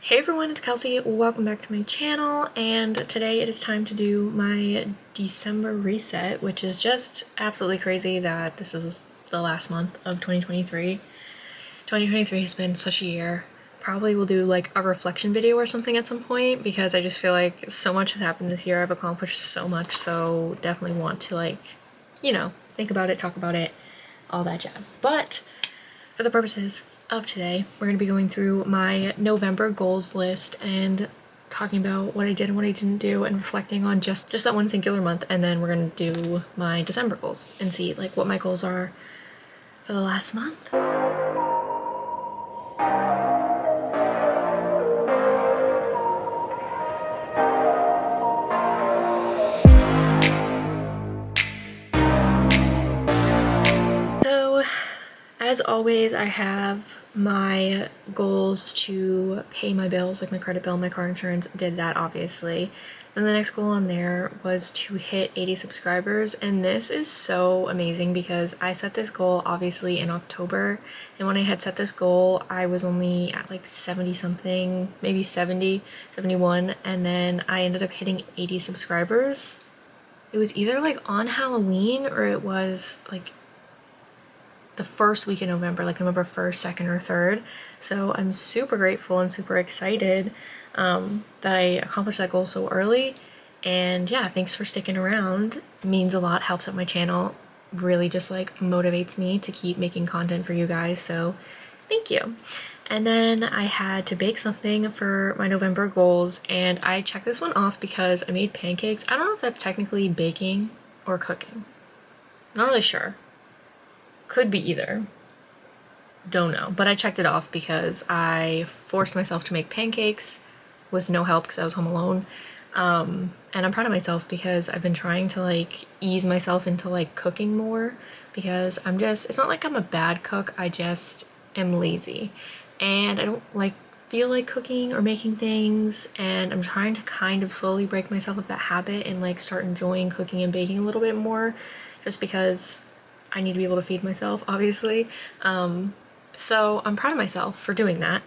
Hey everyone, it's Kelsey. Welcome back to my channel, and today it is time to do my December reset, which is just absolutely crazy that this is the last month of 2023. 2023 has been such a year. Probably will do like a reflection video or something at some point because I just feel like so much has happened this year. I've accomplished so much, so definitely want to think about it, talk about it, all that jazz. But for the purposes of today, we're going to be going through my November goals list and talking about what I did and what I didn't do and reflecting on just that one singular month, and then we're going to do my December goals and see like what my goals are for the last month. As always, I have my goals to pay my bills, like my credit bill, my car insurance, did that obviously. And the next goal on there was to hit 80 subscribers, and this is so amazing because I set this goal obviously in October, and when I had set this goal I was only at like 70 something, maybe 70, 71, and then I ended up hitting 80 subscribers. It was either like on Halloween or it was like the first week in November, like November 1st, 2nd, or 3rd. So I'm super grateful and super excited that I accomplished that goal so early. And yeah, thanks for sticking around. It means a lot, helps out my channel, really just like motivates me to keep making content for you guys. So thank you. And then I had to bake something for my November goals, and I checked this one off because I made pancakes. I don't know if that's technically baking or cooking. Not really sure. Could be either. Don't know. But I checked it off because I forced myself to make pancakes with no help because I was home alone. And I'm proud of myself because I've been trying to like ease myself into like cooking more because it's not like I'm a bad cook, I just am lazy. And I don't like feel like cooking or making things, and I'm trying to kind of slowly break myself of that habit and like start enjoying cooking and baking a little bit more just because I need to be able to feed myself, obviously. So I'm proud of myself for doing that.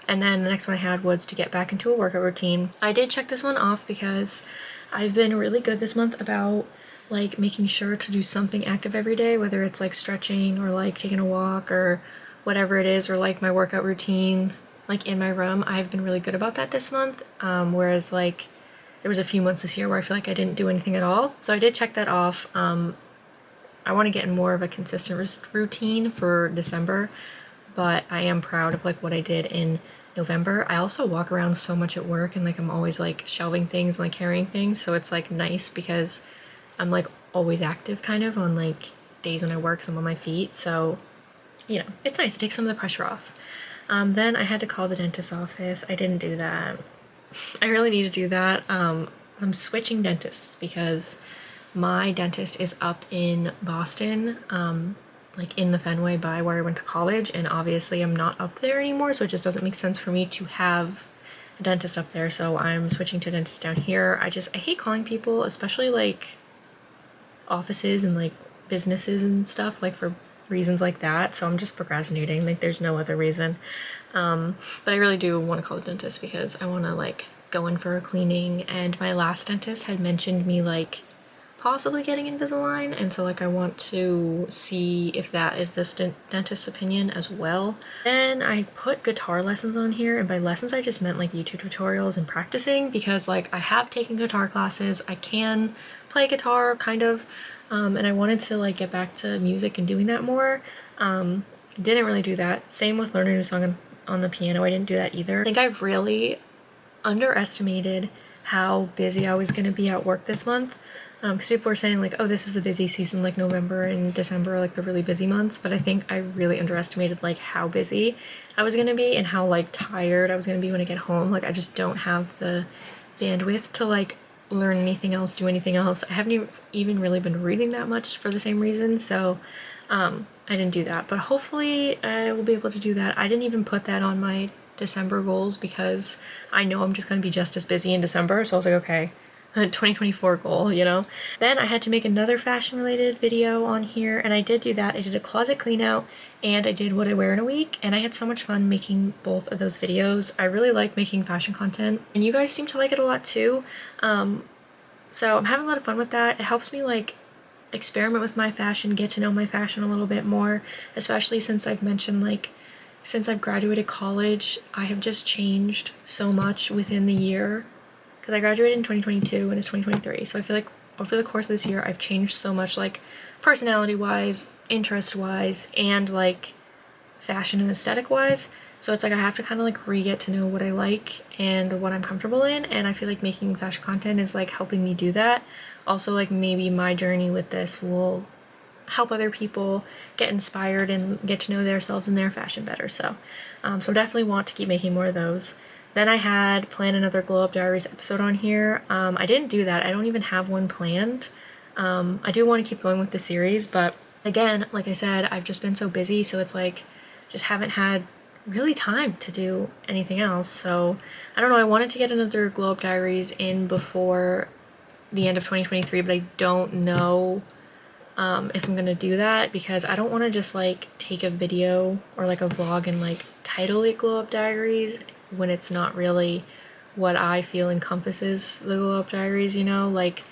And then the next one I had was to get back into a workout routine. I did check this one off because I've been really good this month about like making sure to do something active every day, whether it's like stretching or like taking a walk or whatever it is, or like my workout routine like in my room. I've been really good about that this month, whereas like there was a few months this year where I feel like I didn't do anything at all. So I did check that off. I want to get in more of a consistent routine for December, but I am proud of like what I did in November. I also walk around so much at work, and like I'm always like shelving things and like carrying things, so it's like nice because I'm like always active kind of on like days when I work, 'cause I'm on my feet, so you know, it's nice to take some of the pressure off. Then I had to call the dentist's office. I didn't do that. I really need to do that. I'm switching dentists because my dentist is up in Boston, like in the Fenway by where I went to college, and obviously I'm not up there anymore, so it just doesn't make sense for me to have a dentist up there, so I'm switching to a dentist down here. I hate calling people, especially like offices and like businesses and stuff, like for reasons like that, so I'm just procrastinating, like there's no other reason. But I really do want to call the dentist because I want to like go in for a cleaning, and my last dentist had mentioned me like possibly getting Invisalign, and so like I want to see if that is this dentist's opinion as well. Then I put guitar lessons on here, and by lessons I just meant like YouTube tutorials and practicing, because like I have taken guitar classes, I can play guitar kind of, and I wanted to like get back to music and doing that more. Didn't really do that. Same with learning a new song on the piano, I didn't do that either. I think I've really underestimated how busy I was going to be at work this month. Because people were saying like, oh, this is a busy season, like November and December are like the really busy months, but I think I really underestimated like how busy I was gonna be and how like tired I was gonna be when I get home. Like I just don't have the bandwidth to like learn anything else, do anything else. I haven't even really been reading that much for the same reason, so I didn't do that, but hopefully I will be able to do that. I didn't even put that on my December goals because I know I'm just gonna be just as busy in December, so I was like, okay, a 2024 goal, you know? Then I had to make another fashion related video on here, and I did do that. I did a closet clean out and I did what I wear in a week, and I had so much fun making both of those videos. I really like making fashion content, and you guys seem to like it a lot too. So I'm having a lot of fun with that. It helps me like experiment with my fashion, get to know my fashion a little bit more, especially since I've mentioned like since I've graduated college, I have just changed so much within the year because I graduated in 2022 and it's 2023. So I feel like over the course of this year, I've changed so much, like personality wise, interest wise, and like fashion and aesthetic wise. So it's like I have to kind of like re-get to know what I like and what I'm comfortable in, and I feel like making fashion content is like helping me do that. Also, like maybe my journey with this will help other people get inspired and get to know themselves and their fashion better. So definitely want to keep making more of those. Then I had planned another Glow Up Diaries episode on here. I didn't do that. I don't even have one planned. I do want to keep going with the series, but again, like I said, I've just been so busy, so it's like just haven't had really time to do anything else. So I don't know, I wanted to get another Glow Up Diaries in before the end of 2023, but I don't know if I'm gonna do that because I don't want to just like take a video or like a vlog and like title it Glow Up Diaries when it's not really what I feel encompasses the Glow Up Diaries, you know? Like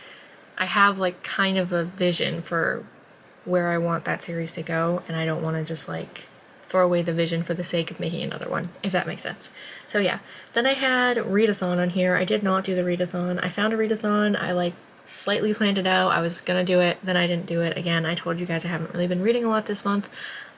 I have like kind of a vision for where I want that series to go, and I don't want to just like throw away the vision for the sake of making another one, if that makes sense. So yeah, then I had readathon on here. I did not do the readathon. I found a readathon. I like slightly planned it out. I was gonna do it, then I didn't do it. Again, I told you guys I haven't really been reading a lot this month.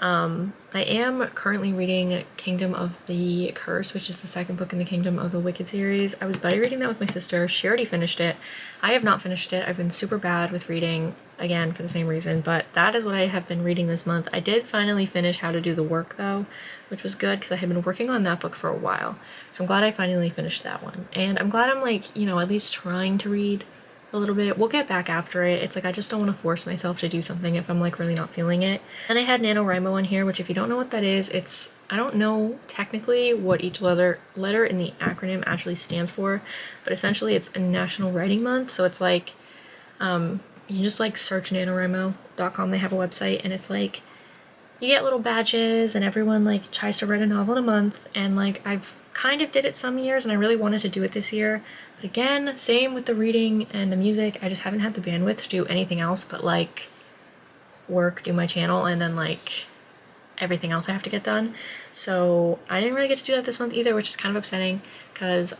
I am currently reading Kingdom of the Curse, which is the second book in the Kingdom of the Wicked series. I was buddy reading that with my sister. She already finished it. I have not finished it. I've been super bad with reading, again, for the same reason, but that is what I have been reading this month. I did finally finish How to Do the Work, though, which was good because I had been working on that book for a while. So I'm glad I finally finished that one. And I'm glad I'm like, you know, at least trying to read a little bit. We'll get back after it. It's like I just don't want to force myself to do something if I'm like really not feeling it. And I had NaNoWriMo on here, which if you don't know what that is, it's, I don't know technically what each letter in the acronym actually stands for, but essentially it's a National Writing Month. So it's like, you can just like search NaNoWriMo.com. They have a website, and it's like you get little badges and everyone like tries to write a novel in a month, and like I've kind of did it some years and I really wanted to do it this year. But again, same with the reading and the music, I just haven't had the bandwidth to do anything else but like work, do my channel, and then like everything else I have to get done. So I didn't really get to do that this month either, which is kind of upsetting because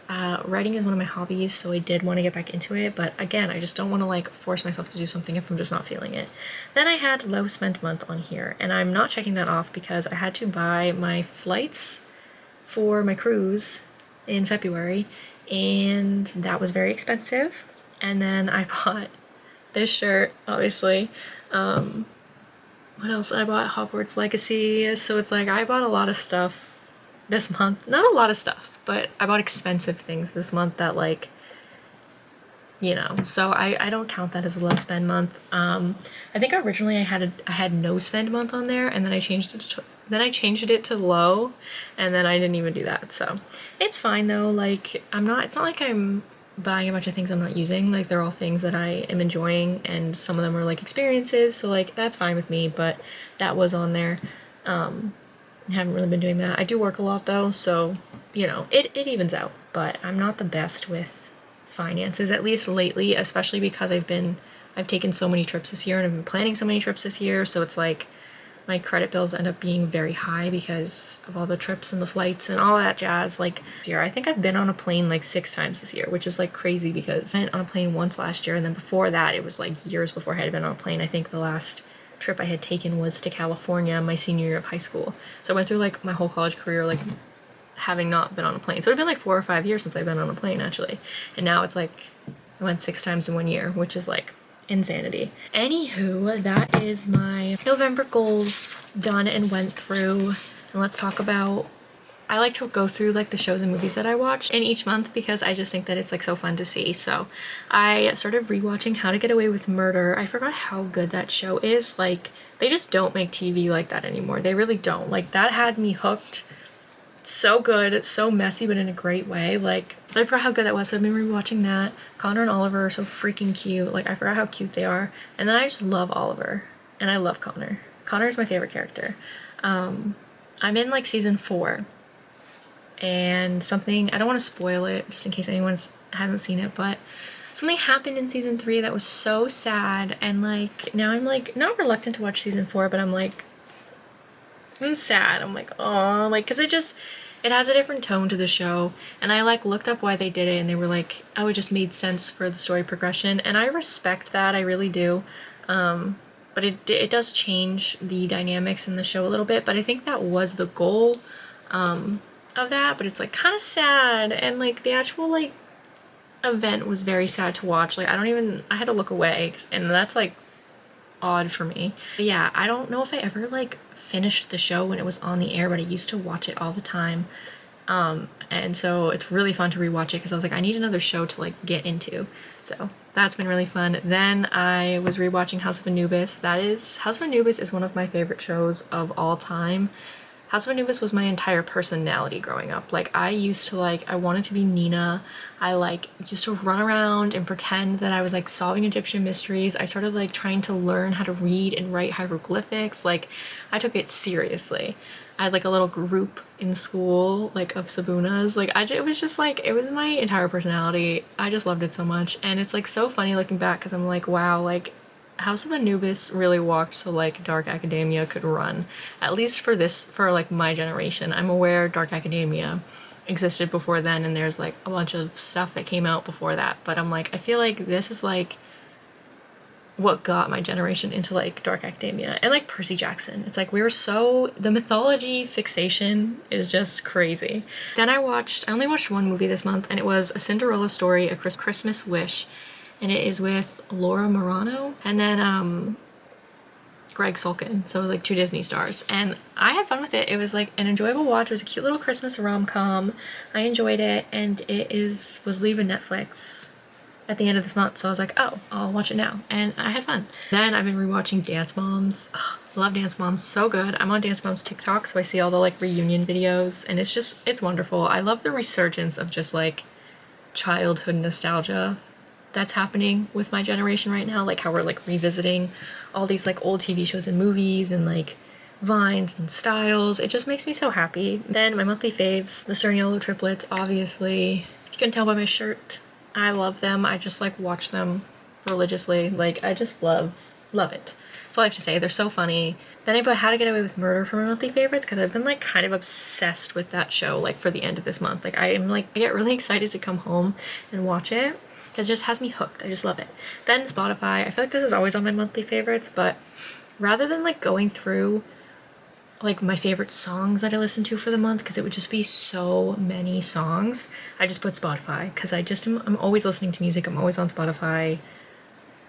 writing is one of my hobbies, so I did want to get back into it, but again, I just don't want to like force myself to do something if I'm just not feeling it. Then I had low spend month on here, and I'm not checking that off because I had to buy my flights for my cruise in February, and that was very expensive. And then I bought this shirt, obviously. What else? I bought Hogwarts Legacy, so it's like I bought a lot of stuff this month. Not a lot of stuff, but I bought expensive things this month that like, you know, so I don't count that as a low spend month. I think originally I had no spend month on there, and then I changed it to low, and then I didn't even do that. So it's fine though. Like it's not like I'm buying a bunch of things I'm not using. Like they're all things that I am enjoying, and some of them are like experiences, so like that's fine with me. But that was on there. I haven't really been doing that. I do work a lot though, so you know, it evens out. But I'm not the best with finances, at least lately, especially because I've taken so many trips this year, and I've been planning so many trips this year, so it's like my credit bills end up being very high because of all the trips and the flights and all that jazz. Like this year, I think I've been on a plane like 6 times this year, which is like crazy because I went on a plane once last year, and then before that it was like years before I had been on a plane. I think the last trip I had taken was to California my senior year of high school. So I went through like my whole college career like having not been on a plane. So it'd been like 4 or 5 years since I've been on a plane actually. And now it's like I went 6 times in 1 year, which is like insanity. Anywho, that is my November goals done and went through. And let's talk about, I like to go through like the shows and movies that I watched in each month because I just think that it's like so fun to see. So I started rewatching How to Get Away with Murder. I forgot how good that show is. Like they just don't make TV like that anymore. They really don't. Like that had me hooked So good, so messy, but in a great way. Like, I forgot how good that was, so I've been rewatching that. Connor and Oliver are so freaking cute. Like, I forgot how cute they are. And then I just love Oliver, and I love Connor. Connor's my favorite character. I'm in like season 4, and something, I don't want to spoil it just in case anyone hasn't seen it, but something happened in season 3 that was so sad, and like now I'm like not reluctant to watch season 4, but I'm sad. I'm like, oh, like, because it has a different tone to the show, and I like looked up why they did it, and they were like, oh, it just made sense for the story progression, and I respect that, I really do. But it does change the dynamics in the show a little bit, but I think that was the goal of that, but it's like kind of sad, and like the actual like event was very sad to watch. Like I had to look away, and that's like odd for me. But yeah, I don't know if I ever like finished the show when it was on the air, but I used to watch it all the time. And so it's really fun to rewatch it because I was like, I need another show to like get into. So that's been really fun. Then I was rewatching House of Anubis. House of Anubis is one of my favorite shows of all time. House of Anubis was my entire personality growing up. Like I wanted to be Nina. I like used to run around and pretend that I was like solving Egyptian mysteries. I started like trying to learn how to read and write hieroglyphics. Like I took it seriously. I had like a little group in school like of Sabunas. Like it was just like, it was my entire personality. I just loved it so much. And it's like so funny looking back because I'm like, wow, like House of Anubis really walked so like Dark Academia could run, at least for like my generation. I'm aware Dark Academia existed before then, and there's like a bunch of stuff that came out before that, but I'm like, I feel like this is like what got my generation into like Dark Academia and like Percy Jackson. It's like the mythology fixation is just crazy. Then I only watched one movie this month, and it was A Cinderella Story, A Christmas Wish, and it is with Laura Marano and then Greg Sulkin. So it was like 2 Disney stars, and I had fun with it. It was like an enjoyable watch. It was a cute little Christmas rom-com. I enjoyed it, and was leaving Netflix at the end of this month, so I was like, oh, I'll watch it now, and I had fun. Then I've been rewatching Dance Moms. Ugh, love Dance Moms, so good. I'm on Dance Moms TikTok, so I see all the like reunion videos, and it's wonderful. I love the resurgence of just like childhood nostalgia that's happening with my generation right now, like how we're like revisiting all these like old TV shows and movies and like vines and styles. It just makes me so happy. Then my monthly faves, the Sturniolo triplets, obviously. You can tell by my shirt, I love them. I just like watch them religiously. Like I just love it. That's all I have to say. They're so funny. Then I put How to Get Away with Murder for my monthly favorites because I've been like kind of obsessed with that show like for the end of this month. Like I get really excited to come home and watch it because it just has me hooked. I just love it. Then Spotify. I feel like this is always on my monthly favorites, but rather than like going through like my favorite songs that I listen to for the month, because it would just be so many songs, I just put Spotify because I'm always listening to music. I'm always on Spotify.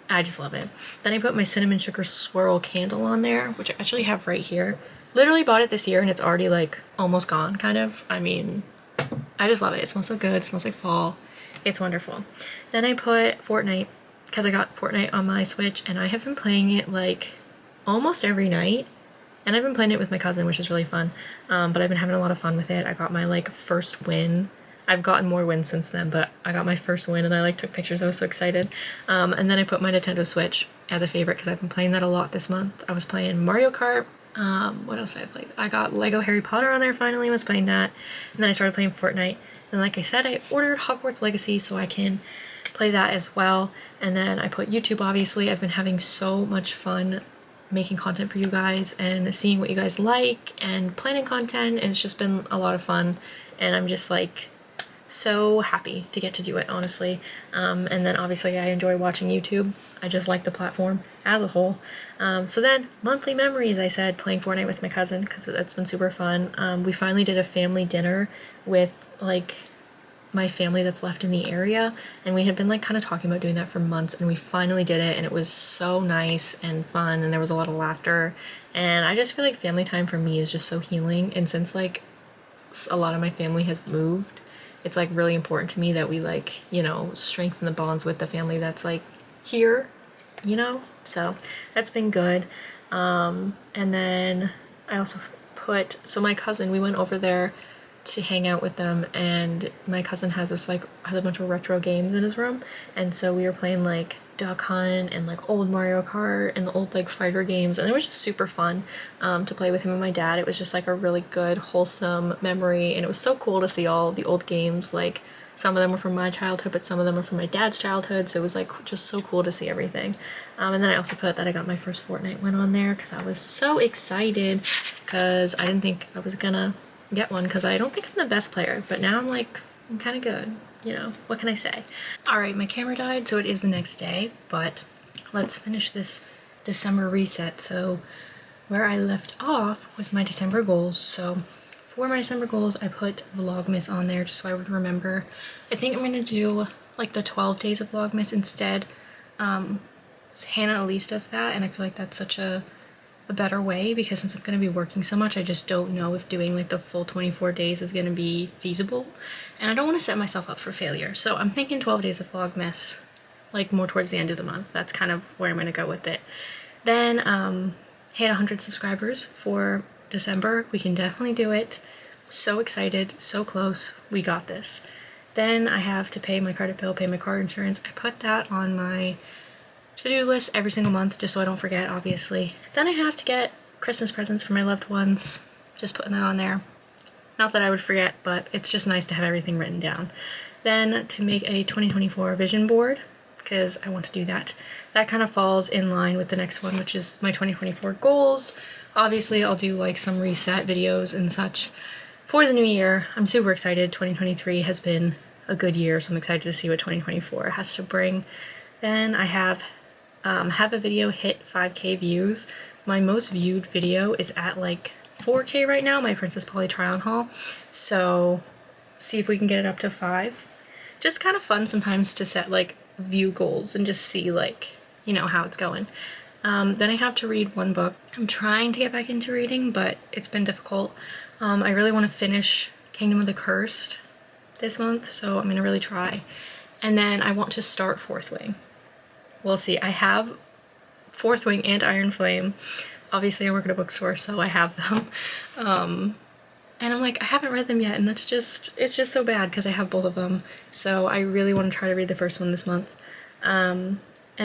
I just love it. Then I put my cinnamon sugar swirl candle on there, which I actually have right here. Literally bought it this year and it's already like almost gone, kind of. I mean, I just love it. It smells so good. It smells like fall. It's wonderful. Then I put Fortnite because I got Fortnite on my Switch and I have been playing it like almost every night. And I've been playing it with my cousin, which is really fun. But I've been having a lot of fun with it. I got my like first win. I've gotten more wins since then, but I got my first win and I like took pictures. I was so excited. And then I put my Nintendo Switch as a favorite because I've been playing that a lot this month. I was playing Mario Kart. What else did I play? I got Lego Harry Potter on there finally. I was playing that. And then I started playing Fortnite. And like I said, I ordered Hogwarts Legacy so I can play that as well. And then I put YouTube, obviously. I've been having so much fun making content for you guys and seeing what you guys like and planning content, and it's just been a lot of fun, and I'm just like so happy to get to do it, honestly. And then obviously I enjoy watching YouTube. I just like the platform as a whole. So then monthly memories, I said playing Fortnite with my cousin because that's been super fun. We finally did a family dinner with like my family that's left in the area, and we had been like kind of talking about doing that for months, and we finally did it, and it was so nice and fun, and there was a lot of laughter, and I just feel like family time for me is just so healing. And since like a lot of my family has moved, it's like really important to me that we like, you know, strengthen the bonds with the family that's like here, you know, so that's been good. And then I also put, so my cousin, we went over there to hang out with them, and my cousin has a bunch of retro games in his room, and so we were playing like Duck Hunt and like old Mario Kart and the old like fighter games, and it was just super fun to play with him and my dad. It was just like a really good wholesome memory, and it was so cool to see all the old games. Like some of them were from my childhood, but some of them were from my dad's childhood, so it was like just so cool to see everything. And then I also put that I got my first Fortnite win on there because I was so excited, because I didn't think I was gonna get one, because I don't think I'm the best player, but now I'm kind of good, you know, what can I say? All right, my camera died, so it is the next day, but let's finish this December reset. So where I left off was my December goals. So for my December goals, I put Vlogmas on there just so I would remember. I think I'm gonna do like the 12 days of Vlogmas instead. Hannah at least does that, and I feel like that's such a better way, because since I'm going to be working so much, I just don't know if doing like the full 24 days is going to be feasible, and I don't want to set myself up for failure. So I'm thinking 12 days of Vlogmas, like more towards the end of the month. That's kind of where I'm going to go with it. Then hit 100 subscribers for December. We can definitely do it. So excited, so close. We got this. Then I have to pay my credit bill, pay my car insurance. I put that on my to-do list every single month just so I don't forget, obviously. Then I have to get Christmas presents for my loved ones. Just putting that on there. Not that I would forget, but it's just nice to have everything written down. Then to make a 2024 vision board, because I want to do that. That kind of falls in line with the next one, which is my 2024 goals. Obviously, I'll do like some reset videos and such for the new year. I'm super excited. 2023 has been a good year, so I'm excited to see what 2024 has to bring. Then I have a video hit 5K views. My most viewed video is at like 4K right now, my Princess Polly try on haul. So see if we can get it up to 5. Just kind of fun sometimes to set like view goals and just see like, you know, how it's going. Then I have to read one book. I'm trying to get back into reading, but it's been difficult. I really want to finish Kingdom of the Cursed this month, so I'm gonna really try. And then I want to start Fourth Wing. We'll see. I have Fourth Wing and Iron Flame. Obviously I work at a bookstore, so I have them. And I'm like, I haven't read them yet, and it's just so bad because I have both of them. So I really want to try to read the first one this month. And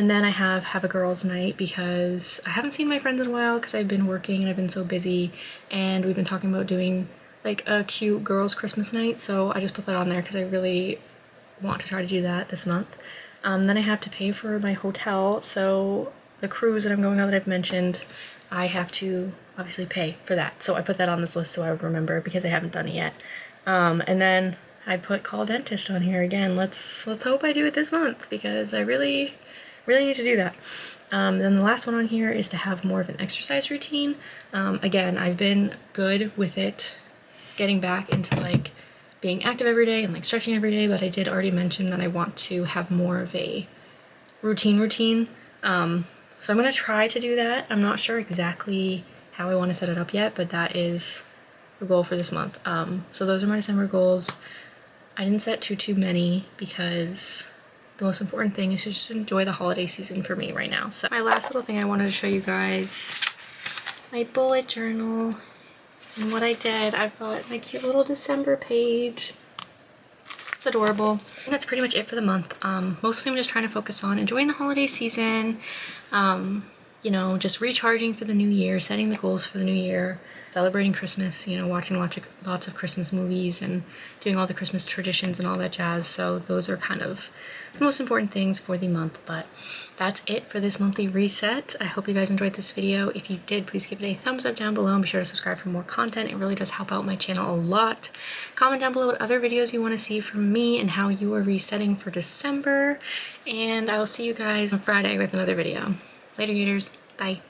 then I have a girls' night because I haven't seen my friends in a while because I've been working and I've been so busy, and we've been talking about doing like a cute girls' Christmas night, so I just put that on there because I really want to try to do that this month. Then I have to pay for my hotel, so the cruise that I'm going on that I've mentioned, I have to obviously pay for that. So I put that on this list so I would remember because I haven't done it yet. And then I put call dentist on here again. Let's hope I do it this month because I really need to do that. Then the last one on here is to have more of an exercise routine. Again, I've been good with it, getting back into like being active every day and like stretching every day, but I did already mention that I want to have more of a routine. So I'm gonna try to do that. I'm not sure exactly how I want to set it up yet, but that is the goal for this month. So those are my December goals. I didn't set too many because the most important thing is to just enjoy the holiday season for me right now. So my last little thing I wanted to show you guys, my bullet journal and what I did. I've got my cute little December page. It's adorable. And that's pretty much it for the month. Mostly I'm just trying to focus on enjoying the holiday season, you know, just recharging for the new year, setting the goals for the new year, celebrating Christmas, you know, watching lots of Christmas movies and doing all the Christmas traditions and all that jazz. So those are kind of the most important things for the month, but that's it for this monthly reset. I hope you guys enjoyed this video. If you did, please give it a thumbs up down below and be sure to subscribe for more content. It really does help out my channel a lot. Comment down below what other videos you want to see from me and how you are resetting for December, and I will see you guys on Friday with another video. Later, Gators. Bye.